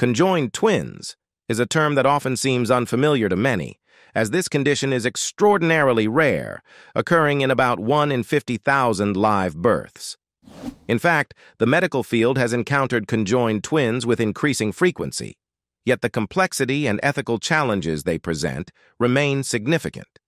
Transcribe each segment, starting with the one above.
Conjoined twins is a term that often seems unfamiliar to many, as this condition is extraordinarily rare, occurring in about 1 in 50,000 live births. In fact, the medical field has encountered conjoined twins with increasing frequency, yet the complexity and ethical challenges they present remain significant.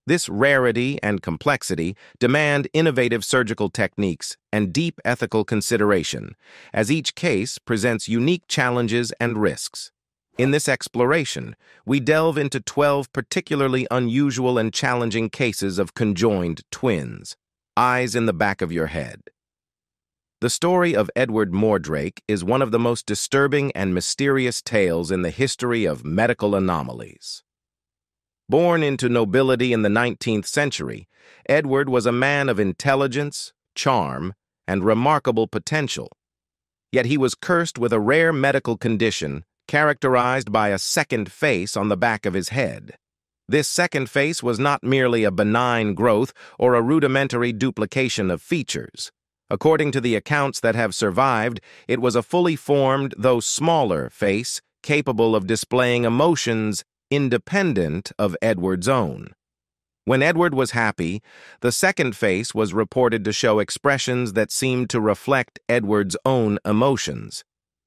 This rarity and complexity demand innovative surgical techniques and deep ethical consideration, as each case presents unique challenges and risks. In this exploration, we delve into 12 particularly unusual and challenging cases of conjoined twins. Eyes in the back of your head. The story of Edward Mordrake is one of the most disturbing and mysterious tales in the history of medical anomalies. Born into nobility in the 19th century, Edward was a man of intelligence, charm, and remarkable potential. Yet he was cursed with a rare medical condition characterized by a second face on the back of his head. This second face was not merely a benign growth or a rudimentary duplication of features. According to the accounts that have survived, it was a fully formed, though smaller, face capable of displaying emotions independent of Edward's own. When Edward was happy, the second face was reported to show expressions that seemed to reflect Edward's own emotions.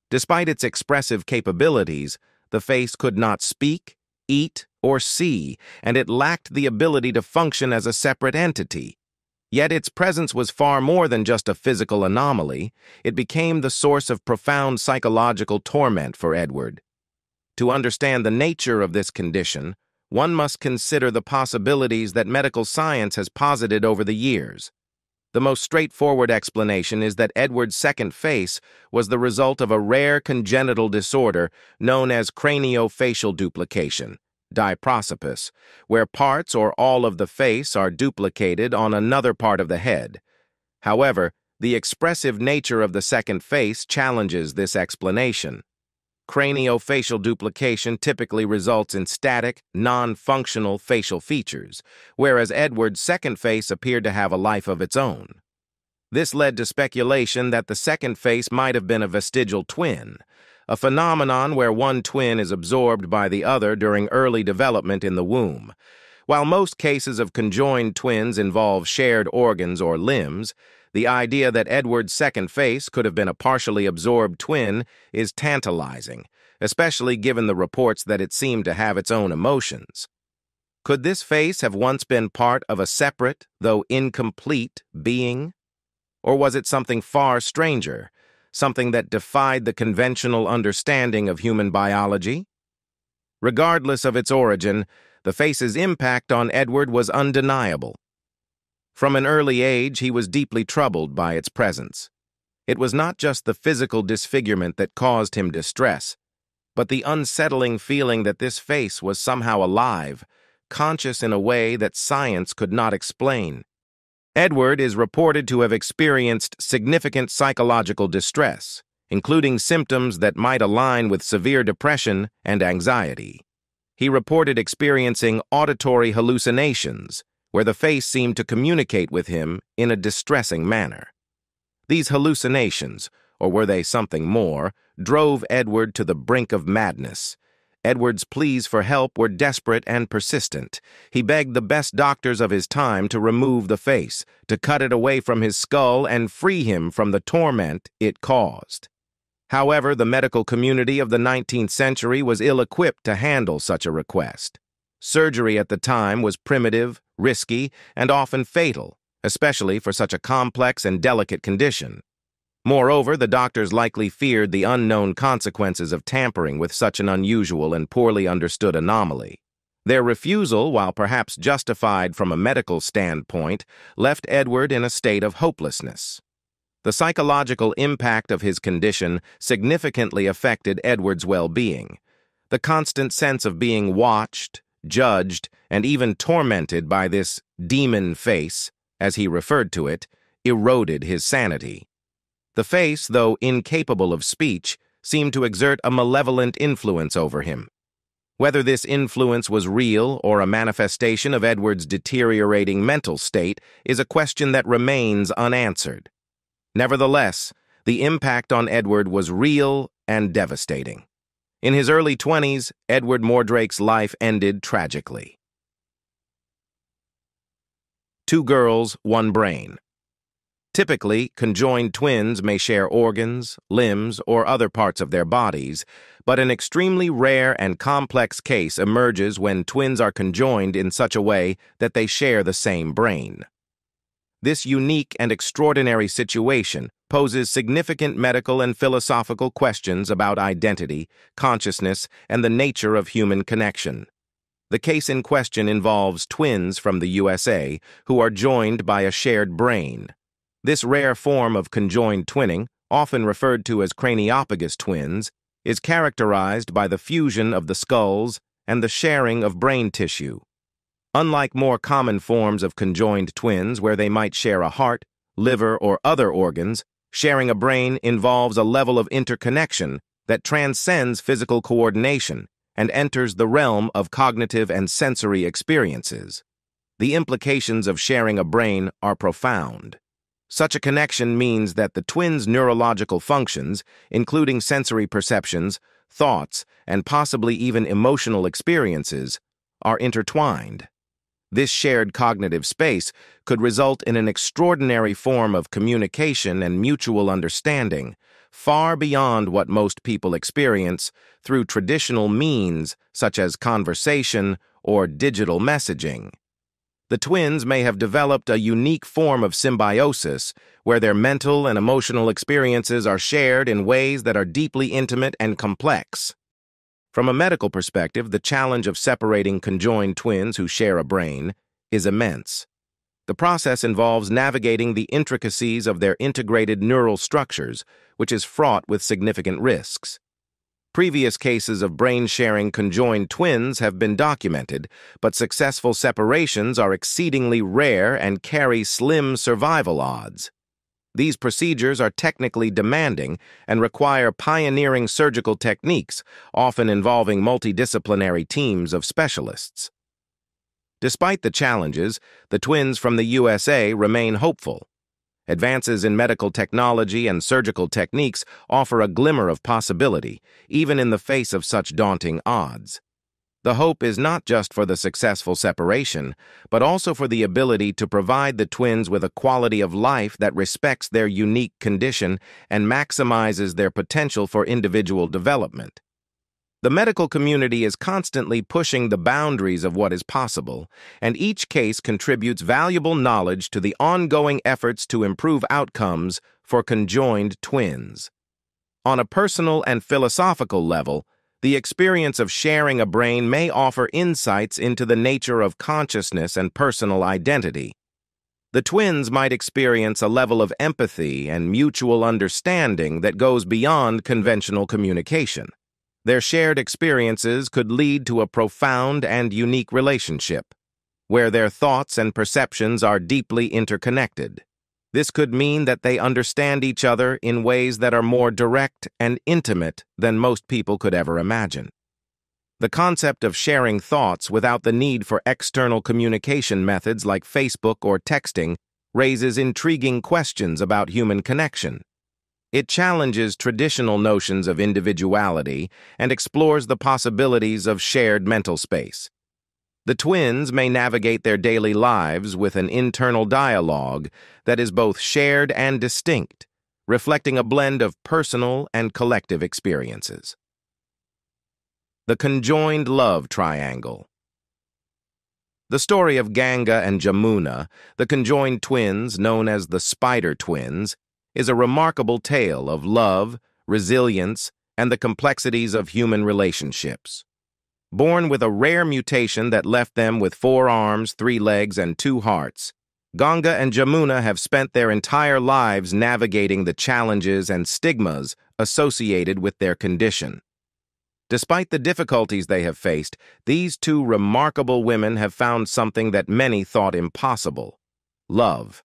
Despite its expressive capabilities, the face could not speak, eat, or see, and it lacked the ability to function as a separate entity. Yet its presence was far more than just a physical anomaly. It became the source of profound psychological torment for Edward. To understand the nature of this condition, one must consider the possibilities that medical science has posited over the years. The most straightforward explanation is that Edward's second face was the result of a rare congenital disorder known as craniofacial duplication, diprosopis, where parts or all of the face are duplicated on another part of the head. However, the expressive nature of the second face challenges this explanation. Craniofacial duplication typically results in static, non-functional facial features, whereas Edward's second face appeared to have a life of its own. This led to speculation that the second face might have been a vestigial twin, a phenomenon where one twin is absorbed by the other during early development in the womb. While most cases of conjoined twins involve shared organs or limbs, the idea that Edward's second face could have been a partially absorbed twin is tantalizing, especially given the reports that it seemed to have its own emotions. Could this face have once been part of a separate, though incomplete, being? Or was it something far stranger, something that defied the conventional understanding of human biology? Regardless of its origin, the face's impact on Edward was undeniable. From an early age, he was deeply troubled by its presence. It was not just the physical disfigurement that caused him distress, but the unsettling feeling that this face was somehow alive, conscious in a way that science could not explain. Edward is reported to have experienced significant psychological distress, including symptoms that might align with severe depression and anxiety. He reported experiencing auditory hallucinations, where the face seemed to communicate with him in a distressing manner. These hallucinations, or were they something more, drove Edward to the brink of madness. Edward's pleas for help were desperate and persistent. He begged the best doctors of his time to remove the face, to cut it away from his skull and free him from the torment it caused. However, the medical community of the 19th century was ill-equipped to handle such a request. Surgery at the time was primitive, risky, and often fatal, especially for such a complex and delicate condition. Moreover, the doctors likely feared the unknown consequences of tampering with such an unusual and poorly understood anomaly. Their refusal, while perhaps justified from a medical standpoint, left Edward in a state of hopelessness. The psychological impact of his condition significantly affected Edward's well-being. The constant sense of being watched, judged, and even tormented by this demon face, as he referred to it, eroded his sanity. The face, though incapable of speech, seemed to exert a malevolent influence over him. Whether this influence was real or a manifestation of Edward's deteriorating mental state is a question that remains unanswered. Nevertheless, the impact on Edward was real and devastating. In his early 20s, Edward Mordrake's life ended tragically. Two girls, one brain. Typically, conjoined twins may share organs, limbs, or other parts of their bodies, but an extremely rare and complex case emerges when twins are conjoined in such a way that they share the same brain. This unique and extraordinary situation poses significant medical and philosophical questions about identity, consciousness, and the nature of human connection. The case in question involves twins from the USA who are joined by a shared brain. This rare form of conjoined twinning, often referred to as craniopagus twins, is characterized by the fusion of the skulls and the sharing of brain tissue. Unlike more common forms of conjoined twins where they might share a heart, liver, or other organs, sharing a brain involves a level of interconnection that transcends physical coordination and enters the realm of cognitive and sensory experiences. The implications of sharing a brain are profound. Such a connection means that the twins' neurological functions, including sensory perceptions, thoughts, and possibly even emotional experiences, are intertwined. This shared cognitive space could result in an extraordinary form of communication and mutual understanding, far beyond what most people experience through traditional means such as conversation or digital messaging. The twins may have developed a unique form of symbiosis where their mental and emotional experiences are shared in ways that are deeply intimate and complex. From a medical perspective, the challenge of separating conjoined twins who share a brain is immense. The process involves navigating the intricacies of their integrated neural structures, which is fraught with significant risks. Previous cases of brain-sharing conjoined twins have been documented, but successful separations are exceedingly rare and carry slim survival odds. These procedures are technically demanding and require pioneering surgical techniques, often involving multidisciplinary teams of specialists. Despite the challenges, the twins from the USA remain hopeful. Advances in medical technology and surgical techniques offer a glimmer of possibility, even in the face of such daunting odds. The hope is not just for the successful separation, but also for the ability to provide the twins with a quality of life that respects their unique condition and maximizes their potential for individual development. The medical community is constantly pushing the boundaries of what is possible, and each case contributes valuable knowledge to the ongoing efforts to improve outcomes for conjoined twins. On a personal and philosophical level, the experience of sharing a brain may offer insights into the nature of consciousness and personal identity. The twins might experience a level of empathy and mutual understanding that goes beyond conventional communication. Their shared experiences could lead to a profound and unique relationship, where their thoughts and perceptions are deeply interconnected. This could mean that they understand each other in ways that are more direct and intimate than most people could ever imagine. The concept of sharing thoughts without the need for external communication methods like Facebook or texting raises intriguing questions about human connection. It challenges traditional notions of individuality and explores the possibilities of shared mental space. The twins may navigate their daily lives with an internal dialogue that is both shared and distinct, reflecting a blend of personal and collective experiences. The conjoined love triangle. The story of Ganga and Jamuna, the conjoined twins known as the spider twins, is a remarkable tale of love, resilience, and the complexities of human relationships. Born with a rare mutation that left them with 4 arms, 3 legs, and 2 hearts, Ganga and Jamuna have spent their entire lives navigating the challenges and stigmas associated with their condition. Despite the difficulties they have faced, these 2 remarkable women have found something that many thought impossible: love.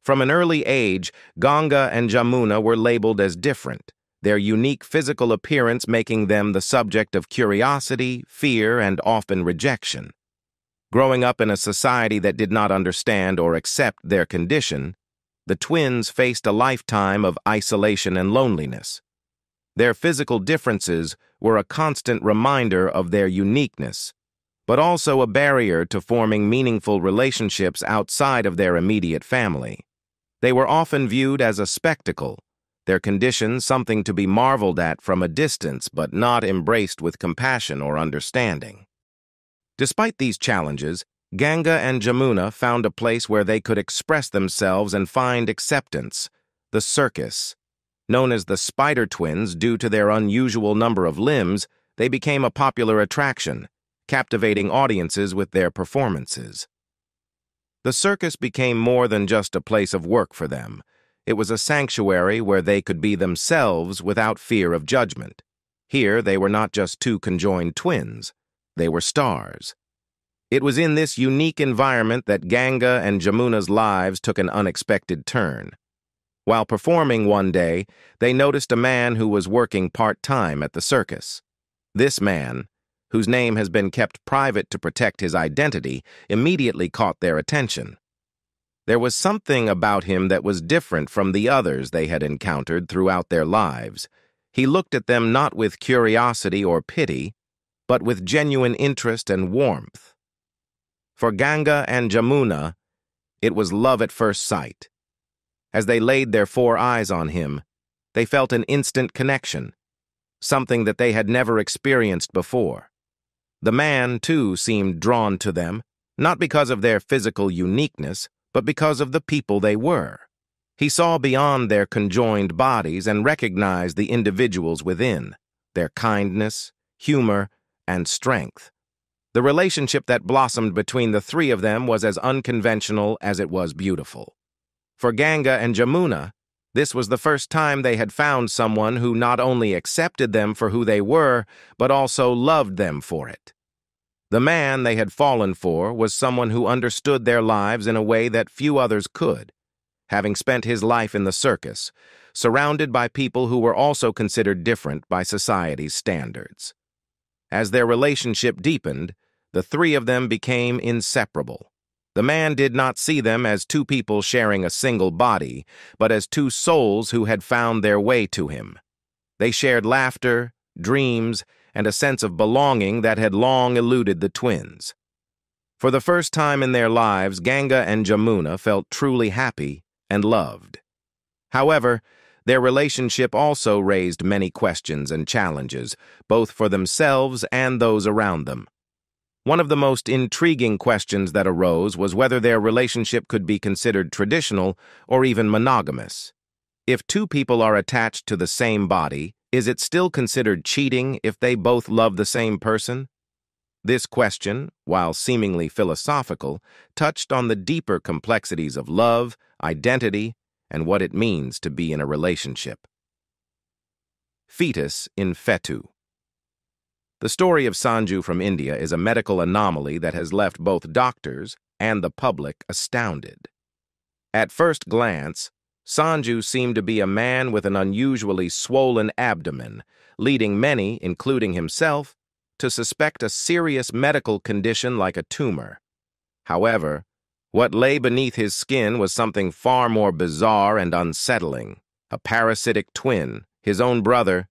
From an early age, Ganga and Jamuna were labeled as different, their unique physical appearance making them the subject of curiosity, fear, and often rejection. Growing up in a society that did not understand or accept their condition, the twins faced a lifetime of isolation and loneliness. Their physical differences were a constant reminder of their uniqueness, but also a barrier to forming meaningful relationships outside of their immediate family. They were often viewed as a spectacle, their condition something to be marveled at from a distance but not embraced with compassion or understanding. Despite these challenges, Ganga and Jamuna found a place where they could express themselves and find acceptance: the circus. Known as the Spider Twins due to their unusual number of limbs, they became a popular attraction, captivating audiences with their performances. The circus became more than just a place of work for them. It was a sanctuary where they could be themselves without fear of judgment. Here, they were not just two conjoined twins. They were stars. It was in this unique environment that Ganga and Jamuna's lives took an unexpected turn. While performing one day, they noticed a man who was working part-time at the circus. This man, whose name has been kept private to protect his identity, immediately caught their attention. There was something about him that was different from the others they had encountered throughout their lives. He looked at them not with curiosity or pity, but with genuine interest and warmth. For Ganga and Jamuna, it was love at first sight. As they laid their 4 eyes on him, they felt an instant connection, something that they had never experienced before. The man, too, seemed drawn to them, not because of their physical uniqueness, but because of the people they were. He saw beyond their conjoined bodies and recognized the individuals within, their kindness, humor, and strength. The relationship that blossomed between the 3 of them was as unconventional as it was beautiful. For Ganga and Jamuna, this was the first time they had found someone who not only accepted them for who they were, but also loved them for it. The man they had fallen for was someone who understood their lives in a way that few others could, having spent his life in the circus, surrounded by people who were also considered different by society's standards. As their relationship deepened, the 3 of them became inseparable. The man did not see them as 2 people sharing a single body, but as 2 souls who had found their way to him. They shared laughter, dreams, and a sense of belonging that had long eluded the twins. For the first time in their lives, Ganga and Jamuna felt truly happy and loved. However, their relationship also raised many questions and challenges, both for themselves and those around them. One of the most intriguing questions that arose was whether their relationship could be considered traditional or even monogamous. If 2 people are attached to the same body, is it still considered cheating if they both love the same person? This question, while seemingly philosophical, touched on the deeper complexities of love, identity, and what it means to be in a relationship. Fetus in fetu. The story of Sanju from India is a medical anomaly that has left both doctors and the public astounded. At first glance, Sanju seemed to be a man with an unusually swollen abdomen, leading many, including himself, to suspect a serious medical condition like a tumor. However, what lay beneath his skin was something far more bizarre and unsettling: a parasitic twin, his own brother,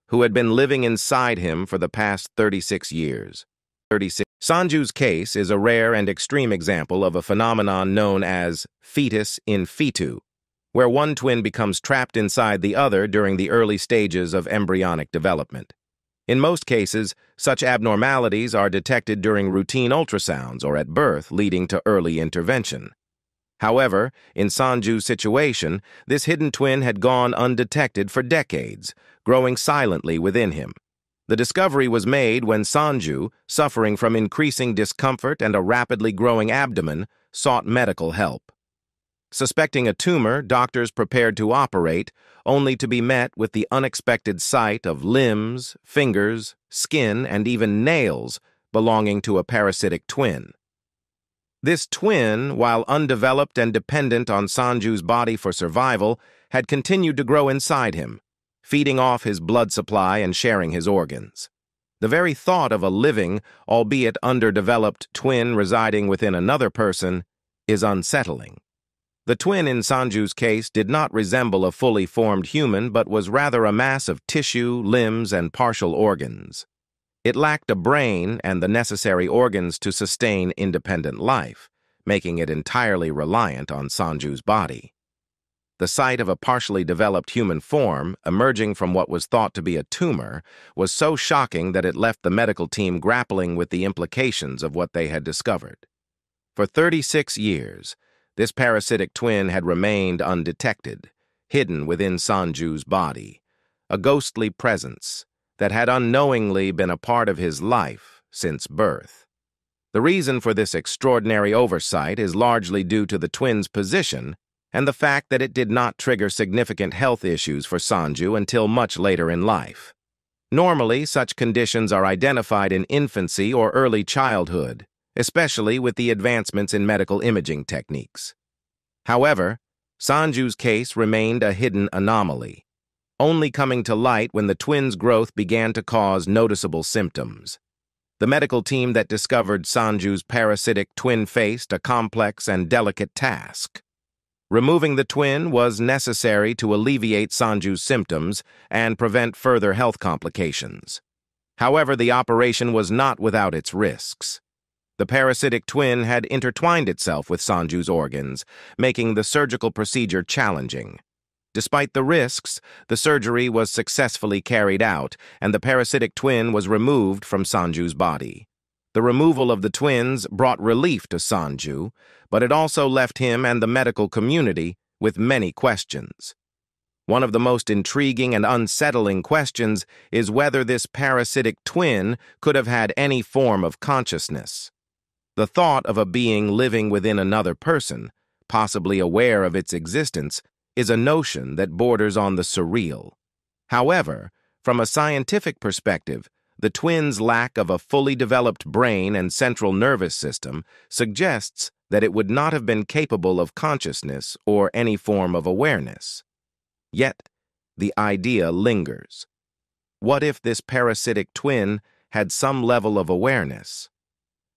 who had been living inside him for the past 36 years. Sanju's case is a rare and extreme example of a phenomenon known as fetus in fetu, where one twin becomes trapped inside the other during the early stages of embryonic development. In most cases, such abnormalities are detected during routine ultrasounds or at birth, leading to early intervention. However, in Sanju's situation, this hidden twin had gone undetected for decades, growing silently within him. The discovery was made when Sanju, suffering from increasing discomfort and a rapidly growing abdomen, sought medical help. Suspecting a tumor, doctors prepared to operate, only to be met with the unexpected sight of limbs, fingers, skin, and even nails belonging to a parasitic twin. This twin, while undeveloped and dependent on Sanju's body for survival, had continued to grow inside him, feeding off his blood supply and sharing his organs. The very thought of a living, albeit underdeveloped, twin residing within another person is unsettling. The twin in Sanju's case did not resemble a fully formed human but was rather a mass of tissue, limbs, and partial organs. It lacked a brain and the necessary organs to sustain independent life, making it entirely reliant on Sanju's body. The sight of a partially developed human form emerging from what was thought to be a tumor was so shocking that it left the medical team grappling with the implications of what they had discovered. For 36 years, this parasitic twin had remained undetected, hidden within Sanju's body, a ghostly presence that had unknowingly been a part of his life since birth. The reason for this extraordinary oversight is largely due to the twin's position and the fact that it did not trigger significant health issues for Sanju until much later in life. Normally, such conditions are identified in infancy or early childhood, especially with the advancements in medical imaging techniques. However, Sanju's case remained a hidden anomaly, only coming to light when the twins' growth began to cause noticeable symptoms. The medical team that discovered Sanju's parasitic twin faced a complex and delicate task. Removing the twin was necessary to alleviate Sanju's symptoms and prevent further health complications. However, the operation was not without its risks. The parasitic twin had intertwined itself with Sanju's organs, making the surgical procedure challenging. Despite the risks, the surgery was successfully carried out, and the parasitic twin was removed from Sanju's body. The removal of the twins brought relief to Sanju, but it also left him and the medical community with many questions. One of the most intriguing and unsettling questions is whether this parasitic twin could have had any form of consciousness. The thought of a being living within another person, possibly aware of its existence, is a notion that borders on the surreal. However, from a scientific perspective, the twins' lack of a fully developed brain and central nervous system suggests that it would not have been capable of consciousness or any form of awareness. Yet, the idea lingers. What if this parasitic twin had some level of awareness?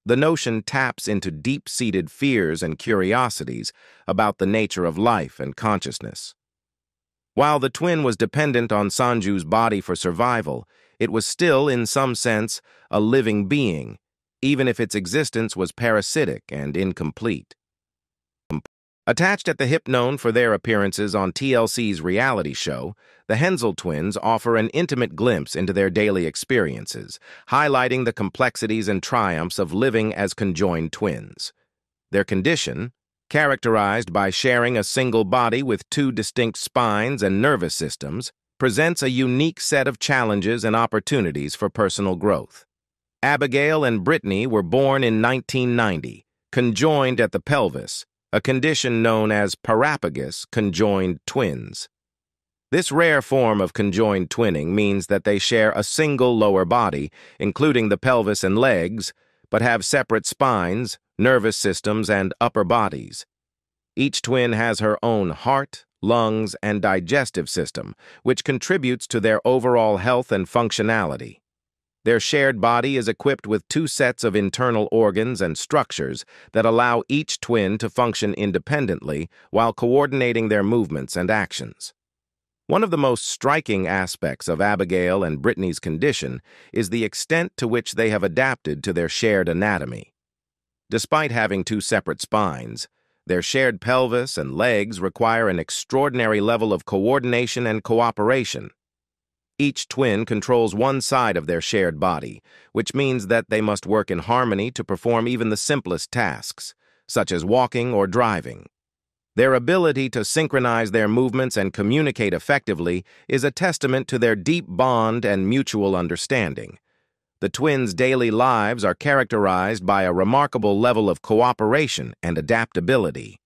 The notion taps into deep-seated fears and curiosities about the nature of life and consciousness. While the twin was dependent on Sanju's body for survival, it was still, in some sense, a living being, even if its existence was parasitic and incomplete. Attached at the hip known for their appearances on TLC's reality show, the Hensel twins offer an intimate glimpse into their daily experiences, highlighting the complexities and triumphs of living as conjoined twins. Their condition, characterized by sharing a single body with two distinct spines and nervous systems, presents a unique set of challenges and opportunities for personal growth. Abigail and Brittany were born in 1990, conjoined at the pelvis, a condition known as parapagus conjoined twins. This rare form of conjoined twinning means that they share a single lower body, including the pelvis and legs, but have separate spines, nervous systems, and upper bodies. Each twin has her own heart, lungs, and digestive system, which contributes to their overall health and functionality. Their shared body is equipped with two sets of internal organs and structures that allow each twin to function independently while coordinating their movements and actions. One of the most striking aspects of Abigail and Brittany's condition is the extent to which they have adapted to their shared anatomy. Despite having two separate spines, their shared pelvis and legs require an extraordinary level of coordination and cooperation. Each twin controls one side of their shared body, which means that they must work in harmony to perform even the simplest tasks, such as walking or driving. Their ability to synchronize their movements and communicate effectively is a testament to their deep bond and mutual understanding. The twins' daily lives are characterized by a remarkable level of cooperation and adaptability.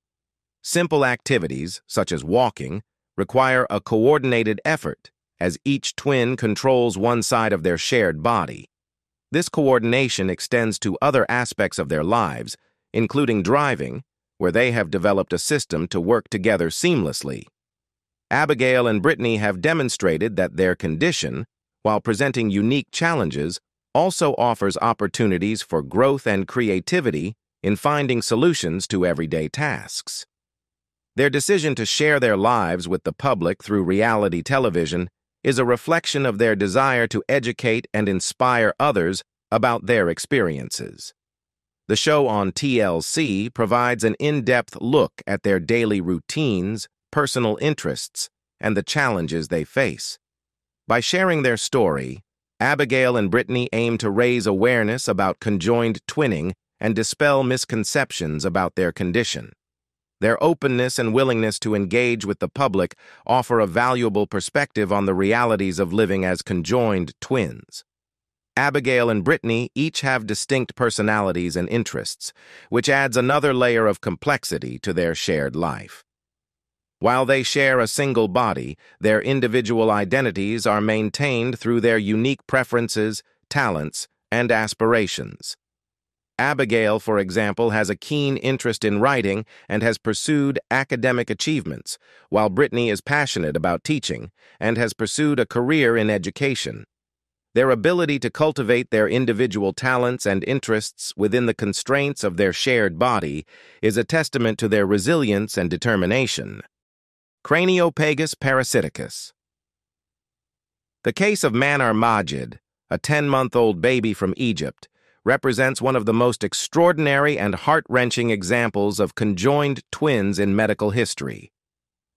Simple activities, such as walking, require a coordinated effort, as each twin controls one side of their shared body. This coordination extends to other aspects of their lives, including driving, where they have developed a system to work together seamlessly. Abigail and Brittany have demonstrated that their condition, while presenting unique challenges, also offers opportunities for growth and creativity in finding solutions to everyday tasks. Their decision to share their lives with the public through reality television is a reflection of their desire to educate and inspire others about their experiences. The show on TLC provides an in-depth look at their daily routines, personal interests, and the challenges they face. By sharing their story, Abigail and Brittany aim to raise awareness about conjoined twinning and dispel misconceptions about their condition. Their openness and willingness to engage with the public offer a valuable perspective on the realities of living as conjoined twins. Abigail and Brittany each have distinct personalities and interests, which adds another layer of complexity to their shared life. While they share a single body, their individual identities are maintained through their unique preferences, talents, and aspirations. Abigail, for example, has a keen interest in writing and has pursued academic achievements, while Brittany is passionate about teaching and has pursued a career in education. Their ability to cultivate their individual talents and interests within the constraints of their shared body is a testament to their resilience and determination. Parapagus parasiticus. The case of Manar, a 10-month-old baby from Egypt, represents one of the most extraordinary and heart-wrenching examples of conjoined twins in medical history.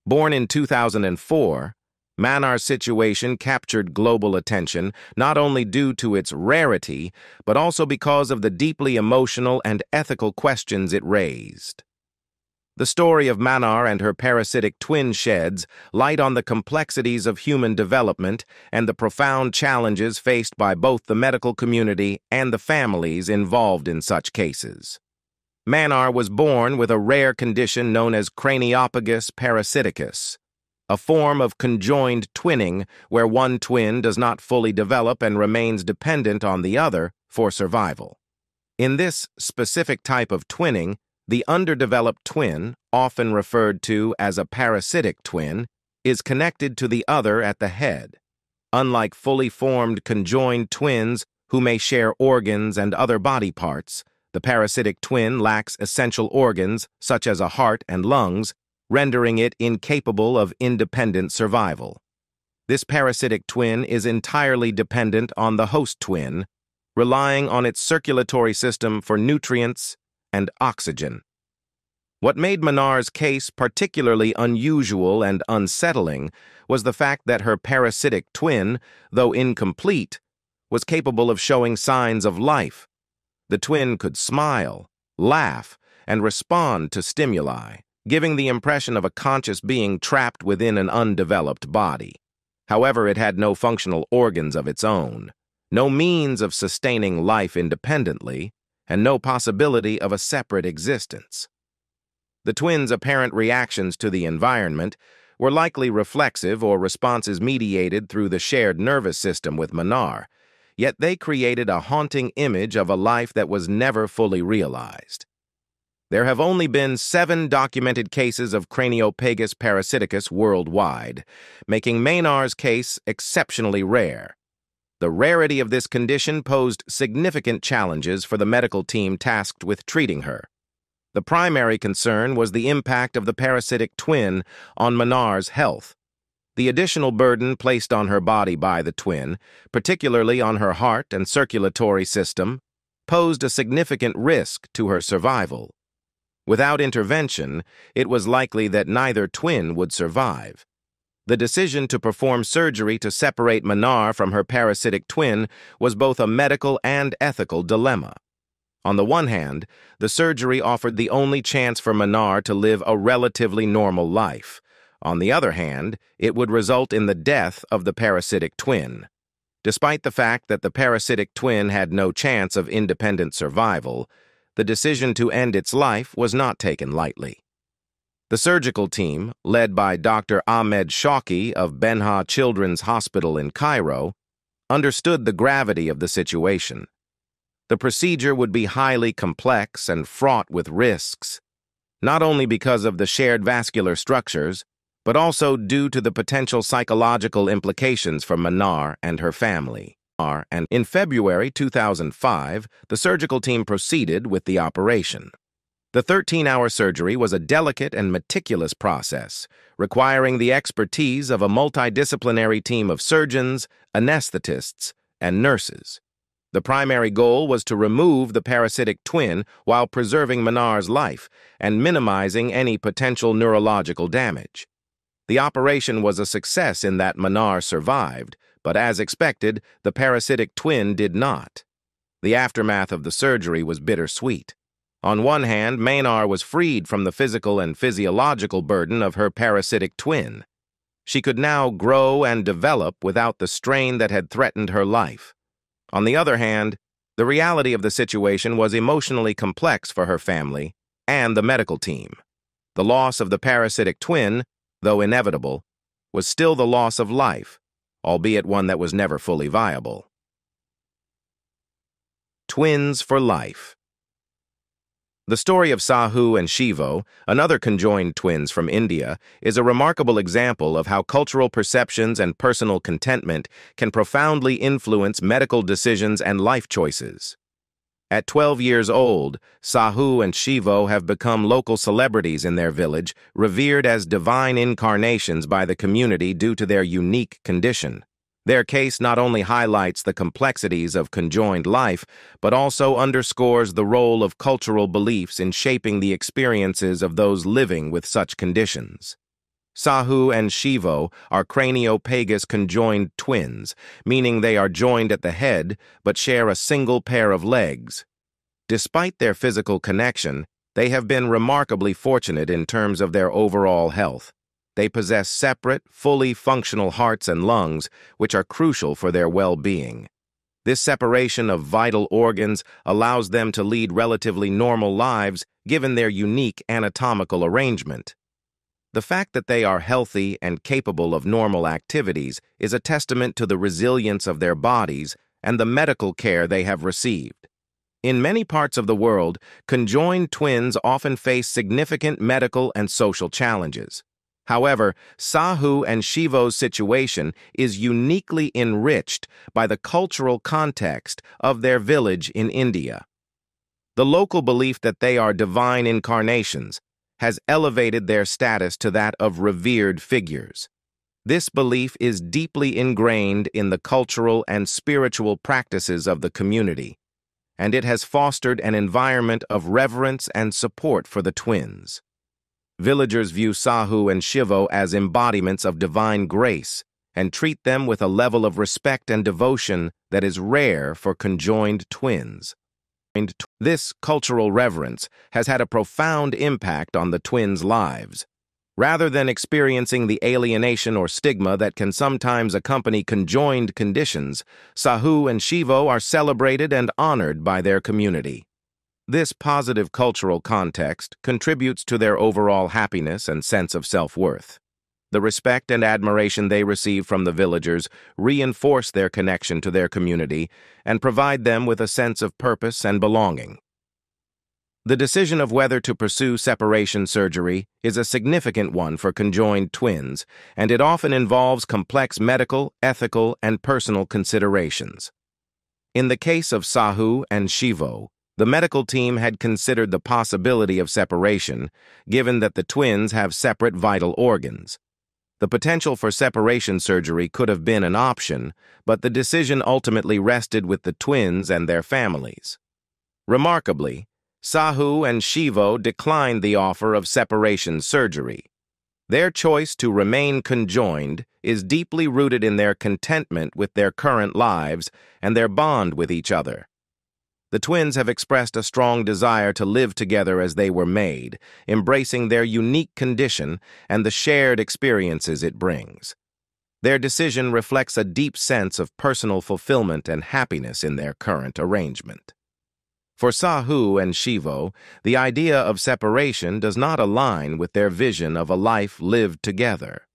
Born in 2004, Manar's situation captured global attention not only due to its rarity, but also because of the deeply emotional and ethical questions it raised. The story of Manar and her parasitic twin sheds light on the complexities of human development and the profound challenges faced by both the medical community and the families involved in such cases. Manar was born with a rare condition known as parapagus parasiticus, a form of conjoined twinning where one twin does not fully develop and remains dependent on the other for survival. In this specific type of twinning, the underdeveloped twin, often referred to as a parasitic twin, is connected to the other at the head. Unlike fully formed conjoined twins who may share organs and other body parts, the parasitic twin lacks essential organs such as a heart and lungs, rendering it incapable of independent survival. This parasitic twin is entirely dependent on the host twin, relying on its circulatory system for nutrients and oxygen. What made Manar's case particularly unusual and unsettling was the fact that her parasitic twin, though incomplete, was capable of showing signs of life. The twin could smile, laugh, and respond to stimuli, giving the impression of a conscious being trapped within an undeveloped body. However, it had no functional organs of its own, no means of sustaining life independently, and no possibility of a separate existence. The twins' apparent reactions to the environment were likely reflexive or responses mediated through the shared nervous system with Manar, yet they created a haunting image of a life that was never fully realized. There have only been 7 documented cases of parapagus parasiticus worldwide, making Manar's case exceptionally rare. The rarity of this condition posed significant challenges for the medical team tasked with treating her. The primary concern was the impact of the parasitic twin on Manar's health. The additional burden placed on her body by the twin, particularly on her heart and circulatory system, posed a significant risk to her survival. Without intervention, it was likely that neither twin would survive. The decision to perform surgery to separate Manar from her parasitic twin was both a medical and ethical dilemma. On the one hand, the surgery offered the only chance for Manar to live a relatively normal life. On the other hand, it would result in the death of the parasitic twin. Despite the fact that the parasitic twin had no chance of independent survival, the decision to end its life was not taken lightly. The surgical team, led by Dr. Ahmed Shawki of Benha Children's Hospital in Cairo, understood the gravity of the situation. The procedure would be highly complex and fraught with risks, not only because of the shared vascular structures, but also due to the potential psychological implications for Manar and her family. And in February 2005, the surgical team proceeded with the operation. The 13-hour surgery was a delicate and meticulous process, requiring the expertise of a multidisciplinary team of surgeons, anesthetists, and nurses. The primary goal was to remove the parasitic twin while preserving Manar's life and minimizing any potential neurological damage. The operation was a success in that Manar survived, but as expected, the parasitic twin did not. The aftermath of the surgery was bittersweet. On one hand, Manar was freed from the physical and physiological burden of her parasitic twin. She could now grow and develop without the strain that had threatened her life. On the other hand, the reality of the situation was emotionally complex for her family and the medical team. The loss of the parasitic twin, though inevitable, was still the loss of life, albeit one that was never fully viable. Twins for life. The story of Sahu and Shiva, another conjoined twins from India, is a remarkable example of how cultural perceptions and personal contentment can profoundly influence medical decisions and life choices. At 12 years old, Sahu and Shiva have become local celebrities in their village, revered as divine incarnations by the community due to their unique condition. Their case not only highlights the complexities of conjoined life, but also underscores the role of cultural beliefs in shaping the experiences of those living with such conditions. Sahu and Shiva are craniopagus conjoined twins, meaning they are joined at the head but share a single pair of legs. Despite their physical connection, they have been remarkably fortunate in terms of their overall health. They possess separate, fully functional hearts and lungs, which are crucial for their well-being. This separation of vital organs allows them to lead relatively normal lives given their unique anatomical arrangement. The fact that they are healthy and capable of normal activities is a testament to the resilience of their bodies and the medical care they have received. In many parts of the world, conjoined twins often face significant medical and social challenges. However, Sahu and Shiva's situation is uniquely enriched by the cultural context of their village in India. The local belief that they are divine incarnations has elevated their status to that of revered figures. This belief is deeply ingrained in the cultural and spiritual practices of the community, and it has fostered an environment of reverence and support for the twins. Villagers view Sahu and Shiva as embodiments of divine grace and treat them with a level of respect and devotion that is rare for conjoined twins. This cultural reverence has had a profound impact on the twins' lives. Rather than experiencing the alienation or stigma that can sometimes accompany conjoined conditions, Sahu and Shiva are celebrated and honored by their community. This positive cultural context contributes to their overall happiness and sense of self-worth. The respect and admiration they receive from the villagers reinforce their connection to their community and provide them with a sense of purpose and belonging. The decision of whether to pursue separation surgery is a significant one for conjoined twins, and it often involves complex medical, ethical, and personal considerations. In the case of Sahu and Shiva, the medical team had considered the possibility of separation, given that the twins have separate vital organs. The potential for separation surgery could have been an option, but the decision ultimately rested with the twins and their families. Remarkably, Sahu and Shiva declined the offer of separation surgery. Their choice to remain conjoined is deeply rooted in their contentment with their current lives and their bond with each other. The twins have expressed a strong desire to live together as they were made, embracing their unique condition and the shared experiences it brings. Their decision reflects a deep sense of personal fulfillment and happiness in their current arrangement. For Sahu and Shiva, the idea of separation does not align with their vision of a life lived together.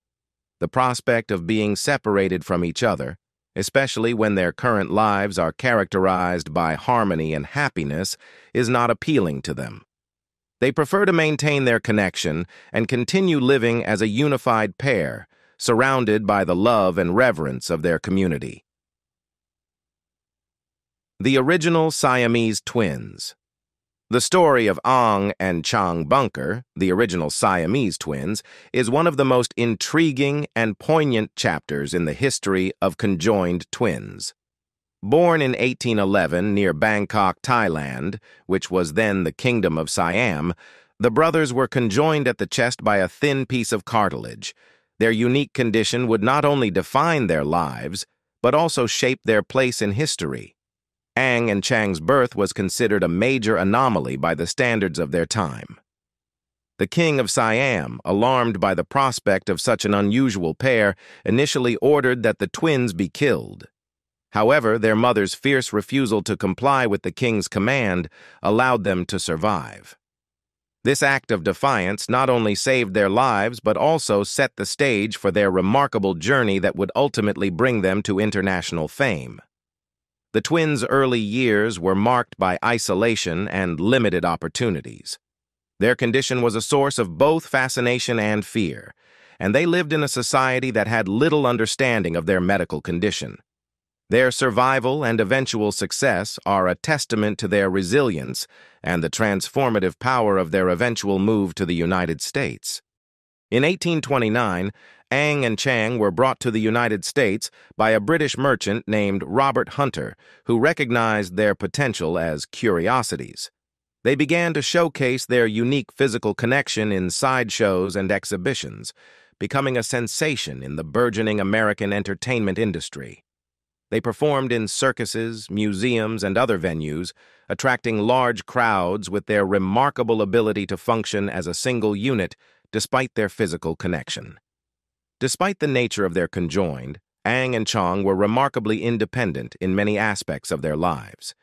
The prospect of being separated from each other, especially when their current lives are characterized by harmony and happiness, is not appealing to them. They prefer to maintain their connection and continue living as a unified pair, surrounded by the love and reverence of their community. The original Siamese twins. The story of Ong and Chang Bunker, the original Siamese twins, is one of the most intriguing and poignant chapters in the history of conjoined twins. Born in 1811 near Bangkok, Thailand, which was then the Kingdom of Siam, the brothers were conjoined at the chest by a thin piece of cartilage. Their unique condition would not only define their lives, but also shape their place in history. Ang and Chang's birth was considered a major anomaly by the standards of their time. The king of Siam, alarmed by the prospect of such an unusual pair, initially ordered that the twins be killed. However, their mother's fierce refusal to comply with the king's command allowed them to survive. This act of defiance not only saved their lives but also set the stage for their remarkable journey that would ultimately bring them to international fame. The twins' early years were marked by isolation and limited opportunities. Their condition was a source of both fascination and fear, and they lived in a society that had little understanding of their medical condition. Their survival and eventual success are a testament to their resilience and the transformative power of their eventual move to the United States. In 1829, Ang and Chang were brought to the United States by a British merchant named Robert Hunter, who recognized their potential as curiosities. They began to showcase their unique physical connection in sideshows and exhibitions, becoming a sensation in the burgeoning American entertainment industry. They performed in circuses, museums, and other venues, attracting large crowds with their remarkable ability to function as a single unit despite their physical connection. Despite the nature of their conjoined, Ang and Chang were remarkably independent in many aspects of their lives.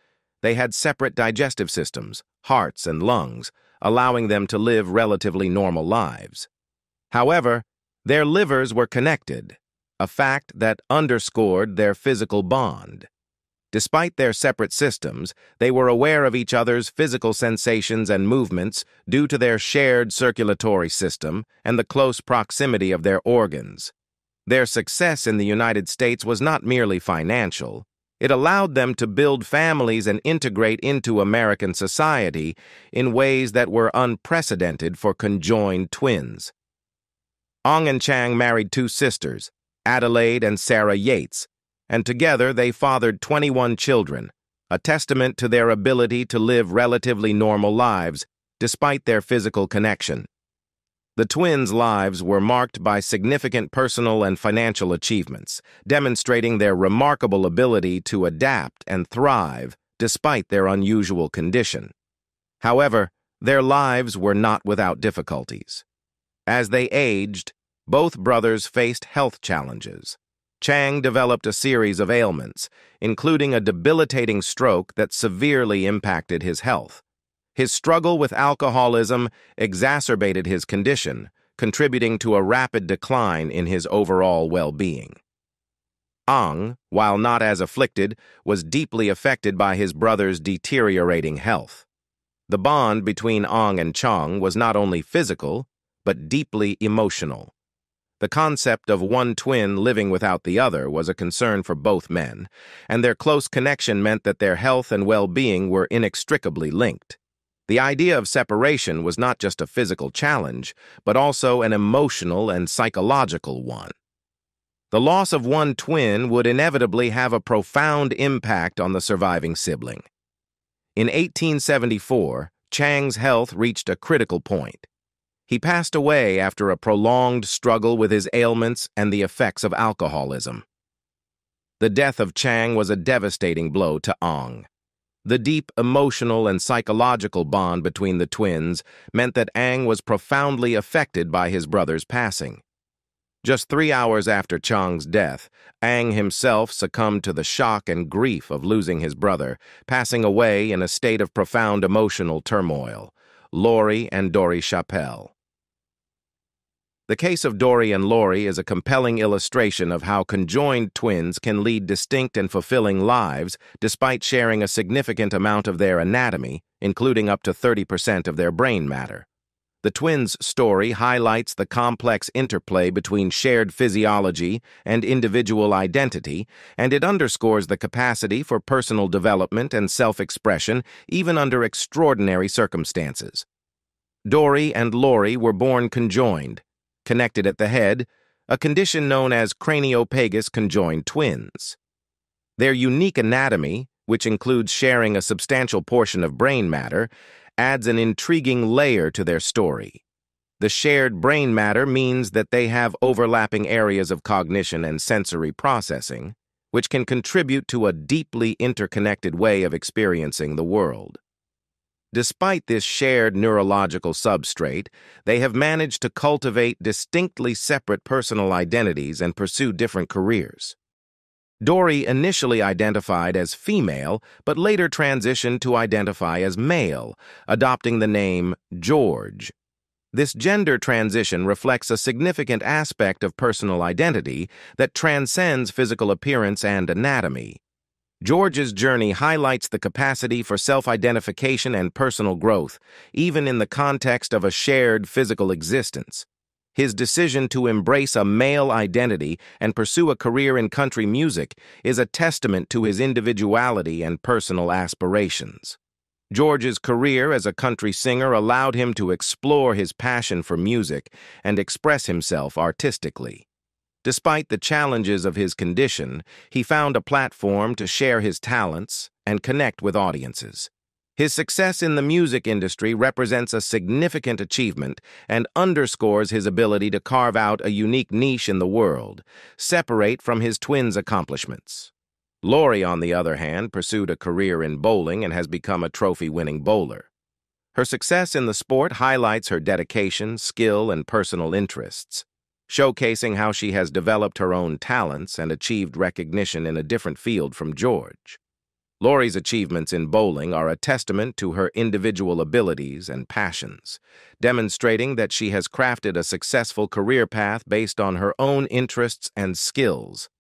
They had separate digestive systems, hearts, and lungs, allowing them to live relatively normal lives. However, their livers were connected, a fact that underscored their physical bond. Despite their separate systems, they were aware of each other's physical sensations and movements due to their shared circulatory system and the close proximity of their organs. Their success in the United States was not merely financial. It allowed them to build families and integrate into American society in ways that were unprecedented for conjoined twins. Ong and Chang married two sisters, Adelaide and Sarah Yates, and together they fathered 21 children, a testament to their ability to live relatively normal lives despite their physical connection. The twins' lives were marked by significant personal and financial achievements, demonstrating their remarkable ability to adapt and thrive despite their unusual condition. However, their lives were not without difficulties. As they aged, both brothers faced health challenges. Chang developed a series of ailments, including a debilitating stroke that severely impacted his health. His struggle with alcoholism exacerbated his condition, contributing to a rapid decline in his overall well-being. Ong, while not as afflicted, was deeply affected by his brother's deteriorating health. The bond between Ong and Chang was not only physical, but deeply emotional. The concept of one twin living without the other was a concern for both men, and their close connection meant that their health and well-being were inextricably linked. The idea of separation was not just a physical challenge, but also an emotional and psychological one. The loss of one twin would inevitably have a profound impact on the surviving sibling. In 1874, Chang's health reached a critical point. He passed away after a prolonged struggle with his ailments and the effects of alcoholism. The death of Chang was a devastating blow to Ong. The deep emotional and psychological bond between the twins meant that Ang was profoundly affected by his brother's passing. Just 3 hours after Chang's death, Ang himself succumbed to the shock and grief of losing his brother, passing away in a state of profound emotional turmoil. Lori and Dory Chappelle. The case of Dory and Lori is a compelling illustration of how conjoined twins can lead distinct and fulfilling lives despite sharing a significant amount of their anatomy, including up to 30% of their brain matter. The twins' story highlights the complex interplay between shared physiology and individual identity, and it underscores the capacity for personal development and self-expression even under extraordinary circumstances. Dory and Lori were born conjoined, connected at the head, a condition known as craniopagus conjoined twins. Their unique anatomy, which includes sharing a substantial portion of brain matter, adds an intriguing layer to their story. The shared brain matter means that they have overlapping areas of cognition and sensory processing, which can contribute to a deeply interconnected way of experiencing the world. Despite this shared neurological substrate, they have managed to cultivate distinctly separate personal identities and pursue different careers. Dory initially identified as female, but later transitioned to identify as male, adopting the name George. This gender transition reflects a significant aspect of personal identity that transcends physical appearance and anatomy. George's journey highlights the capacity for self-identification and personal growth, even in the context of a shared physical existence. His decision to embrace a male identity and pursue a career in country music is a testament to his individuality and personal aspirations. George's career as a country singer allowed him to explore his passion for music and express himself artistically. Despite the challenges of his condition, he found a platform to share his talents and connect with audiences. His success in the music industry represents a significant achievement and underscores his ability to carve out a unique niche in the world, separate from his twins' accomplishments. Lori, on the other hand, pursued a career in bowling and has become a trophy-winning bowler. Her success in the sport highlights her dedication, skill, and personal interests, showcasing how she has developed her own talents and achieved recognition in a different field from George. Lori's achievements in bowling are a testament to her individual abilities and passions, demonstrating that she has crafted a successful career path based on her own interests and skills.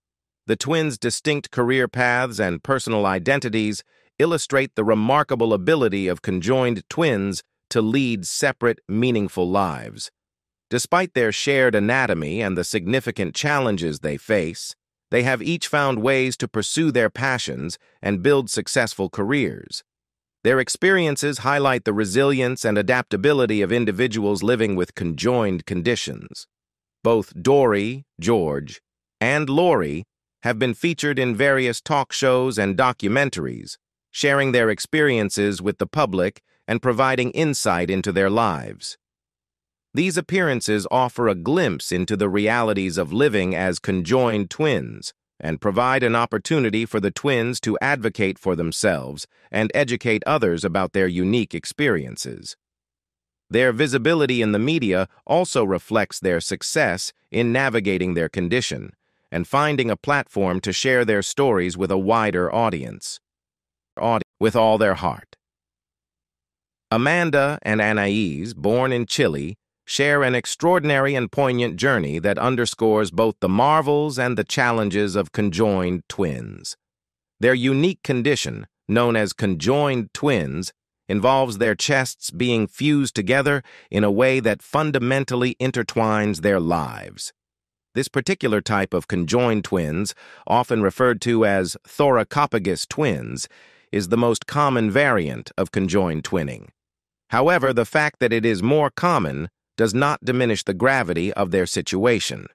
The twins' distinct career paths and personal identities illustrate the remarkable ability of conjoined twins to lead separate, meaningful lives. Despite their shared anatomy and the significant challenges they face, they have each found ways to pursue their passions and build successful careers. Their experiences highlight the resilience and adaptability of individuals living with conjoined conditions. Both Dory, George, and Lori have been featured in various talk shows and documentaries, sharing their experiences with the public and providing insight into their lives. These appearances offer a glimpse into the realities of living as conjoined twins and provide an opportunity for the twins to advocate for themselves and educate others about their unique experiences. Their visibility in the media also reflects their success in navigating their condition and finding a platform to share their stories with a wider audience. With all their heart. Amanda and Anais, born in Chile, share an extraordinary and poignant journey that underscores both the marvels and the challenges of conjoined twins. Their unique condition, known as conjoined twins, involves their chests being fused together in a way that fundamentally intertwines their lives. This particular type of conjoined twins, often referred to as thoracopagus twins, is the most common variant of conjoined twinning. However, the fact that it is more common does not diminish the gravity of their situation.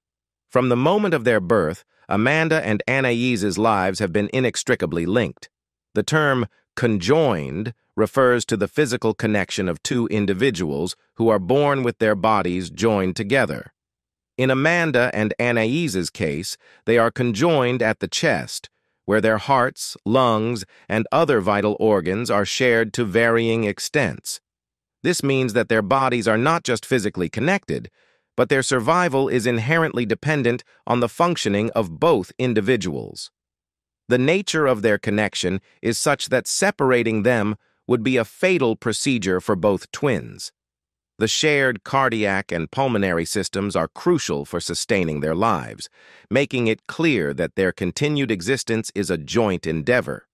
From the moment of their birth, Amanda and Anaïs's lives have been inextricably linked. The term conjoined refers to the physical connection of two individuals who are born with their bodies joined together. In Amanda and Anaïs's case, they are conjoined at the chest, where their hearts, lungs, and other vital organs are shared to varying extents. This means that their bodies are not just physically connected, but their survival is inherently dependent on the functioning of both individuals. The nature of their connection is such that separating them would be a fatal procedure for both twins. The shared cardiac and pulmonary systems are crucial for sustaining their lives, making it clear that their continued existence is a joint endeavor.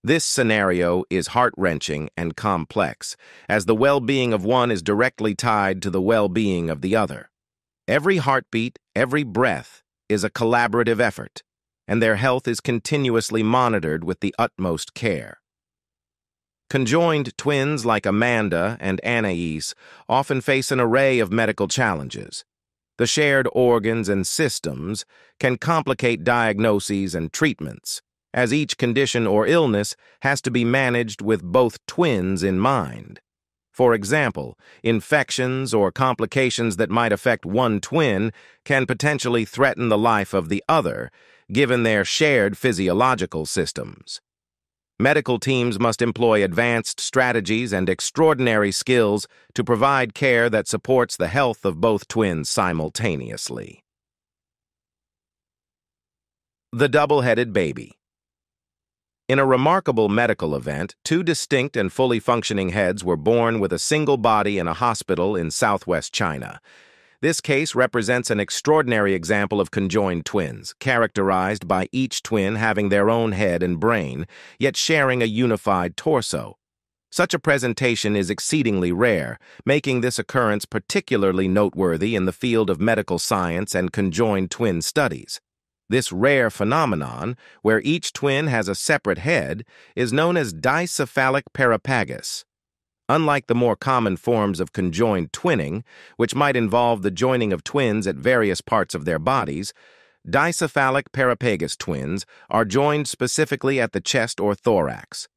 This scenario is heart-wrenching and complex, as the well-being of one is directly tied to the well-being of the other. Every heartbeat, every breath, is a collaborative effort, and their health is continuously monitored with the utmost care. Conjoined twins like Amanda and Anais often face an array of medical challenges. The shared organs and systems can complicate diagnoses and treatments, as each condition or illness has to be managed with both twins in mind. For example, infections or complications that might affect one twin can potentially threaten the life of the other, given their shared physiological systems. Medical teams must employ advanced strategies and extraordinary skills to provide care that supports the health of both twins simultaneously. The double-headed baby. In a remarkable medical event, two distinct and fully functioning heads were born with a single body in a hospital in southwest China. This case represents an extraordinary example of conjoined twins, characterized by each twin having their own head and brain, yet sharing a unified torso. Such a presentation is exceedingly rare, making this occurrence particularly noteworthy in the field of medical science and conjoined twin studies. This rare phenomenon, where each twin has a separate head, is known as dicephalic parapagus. Unlike the more common forms of conjoined twinning, which might involve the joining of twins at various parts of their bodies, dicephalic parapagus twins are joined specifically at the chest or thorax.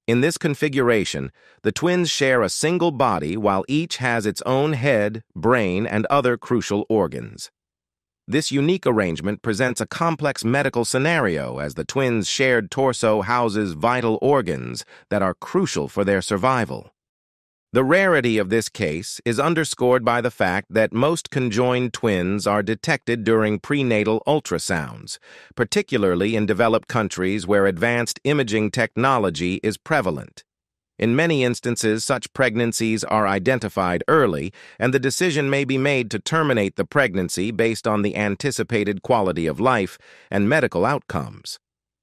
In this configuration, the twins share a single body while each has its own head, brain, and other crucial organs. This unique arrangement presents a complex medical scenario as the twins' shared torso houses vital organs that are crucial for their survival. The rarity of this case is underscored by the fact that most conjoined twins are detected during prenatal ultrasounds, particularly in developed countries where advanced imaging technology is prevalent. In many instances, such pregnancies are identified early, and the decision may be made to terminate the pregnancy based on the anticipated quality of life and medical outcomes.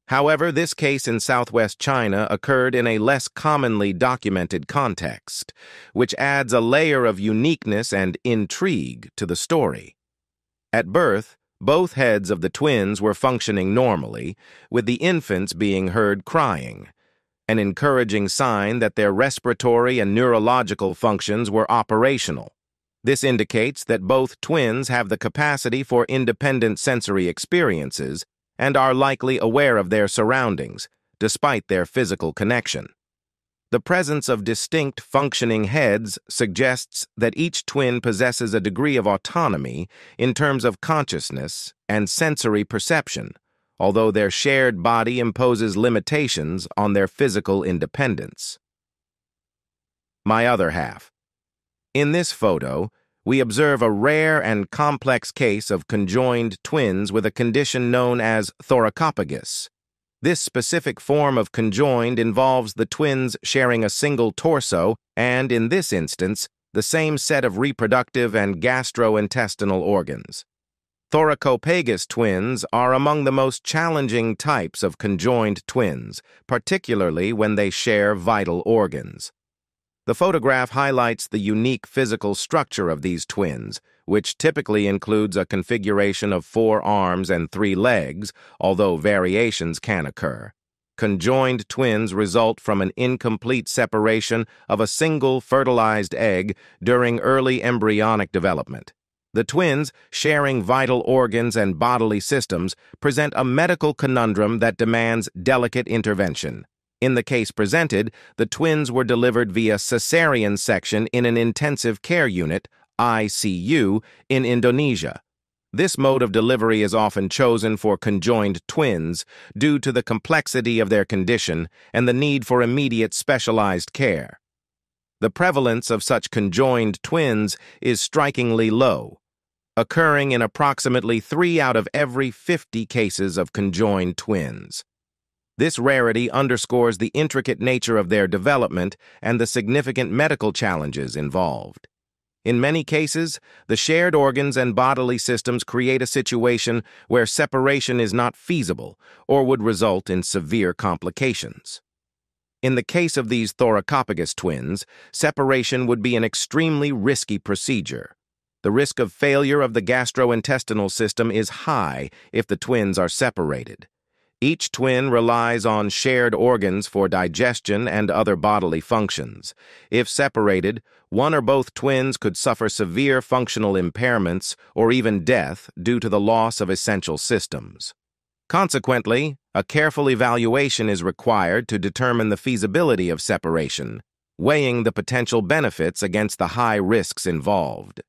However, this case in southwest China occurred in a less commonly documented context, which adds a layer of uniqueness and intrigue to the story. At birth, both heads of the twins were functioning normally, with the infants being heard crying, an encouraging sign that their respiratory and neurological functions were operational. This indicates that both twins have the capacity for independent sensory experiences and are likely aware of their surroundings, despite their physical connection. The presence of distinct functioning heads suggests that each twin possesses a degree of autonomy in terms of consciousness and sensory perception, although their shared body imposes limitations on their physical independence. My other half. In this photo, we observe a rare and complex case of conjoined twins with a condition known as thoracopagus. This specific form of conjoined involves the twins sharing a single torso and, in this instance, the same set of reproductive and gastrointestinal organs. Thoracopagus twins are among the most challenging types of conjoined twins, particularly when they share vital organs. The photograph highlights the unique physical structure of these twins, which typically includes a configuration of 4 arms and 3 legs, although variations can occur. Conjoined twins result from an incomplete separation of a single fertilized egg during early embryonic development. The twins, sharing vital organs and bodily systems, present a medical conundrum that demands delicate intervention. In the case presented, the twins were delivered via cesarean section in an intensive care unit, ICU, in Indonesia. This mode of delivery is often chosen for conjoined twins due to the complexity of their condition and the need for immediate specialized care. The prevalence of such conjoined twins is strikingly low, occurring in approximately 3 out of every 50 cases of conjoined twins. This rarity underscores the intricate nature of their development and the significant medical challenges involved. In many cases, the shared organs and bodily systems create a situation where separation is not feasible or would result in severe complications. In the case of these thoracopagus twins, separation would be an extremely risky procedure. The risk of failure of the gastrointestinal system is high if the twins are separated. Each twin relies on shared organs for digestion and other bodily functions. If separated, one or both twins could suffer severe functional impairments or even death due to the loss of essential systems. Consequently, a careful evaluation is required to determine the feasibility of separation, weighing the potential benefits against the high risks involved.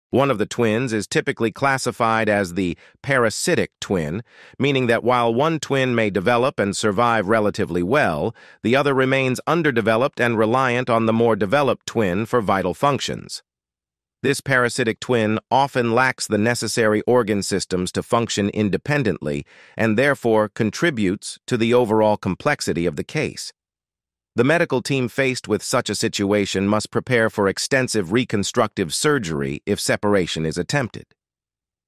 One of the twins is typically classified as the parasitic twin, meaning that while one twin may develop and survive relatively well, the other remains underdeveloped and reliant on the more developed twin for vital functions. This parasitic twin often lacks the necessary organ systems to function independently and therefore contributes to the overall complexity of the case. The medical team faced with such a situation must prepare for extensive reconstructive surgery if separation is attempted.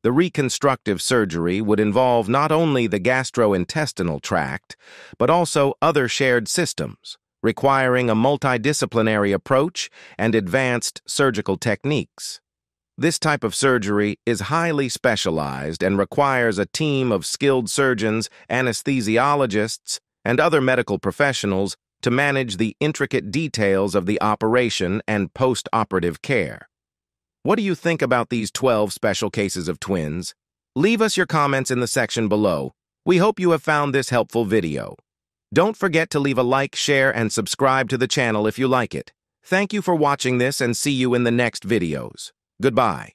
The reconstructive surgery would involve not only the gastrointestinal tract, but also other shared systems, requiring a multidisciplinary approach and advanced surgical techniques. This type of surgery is highly specialized and requires a team of skilled surgeons, anesthesiologists, and other medical professionals to manage the intricate details of the operation and post-operative care. What do you think about these 12 special cases of twins? Leave us your comments in the section below. We hope you have found this helpful video. Don't forget to leave a like, share, and subscribe to the channel if you like it. Thank you for watching this and see you in the next videos. Goodbye.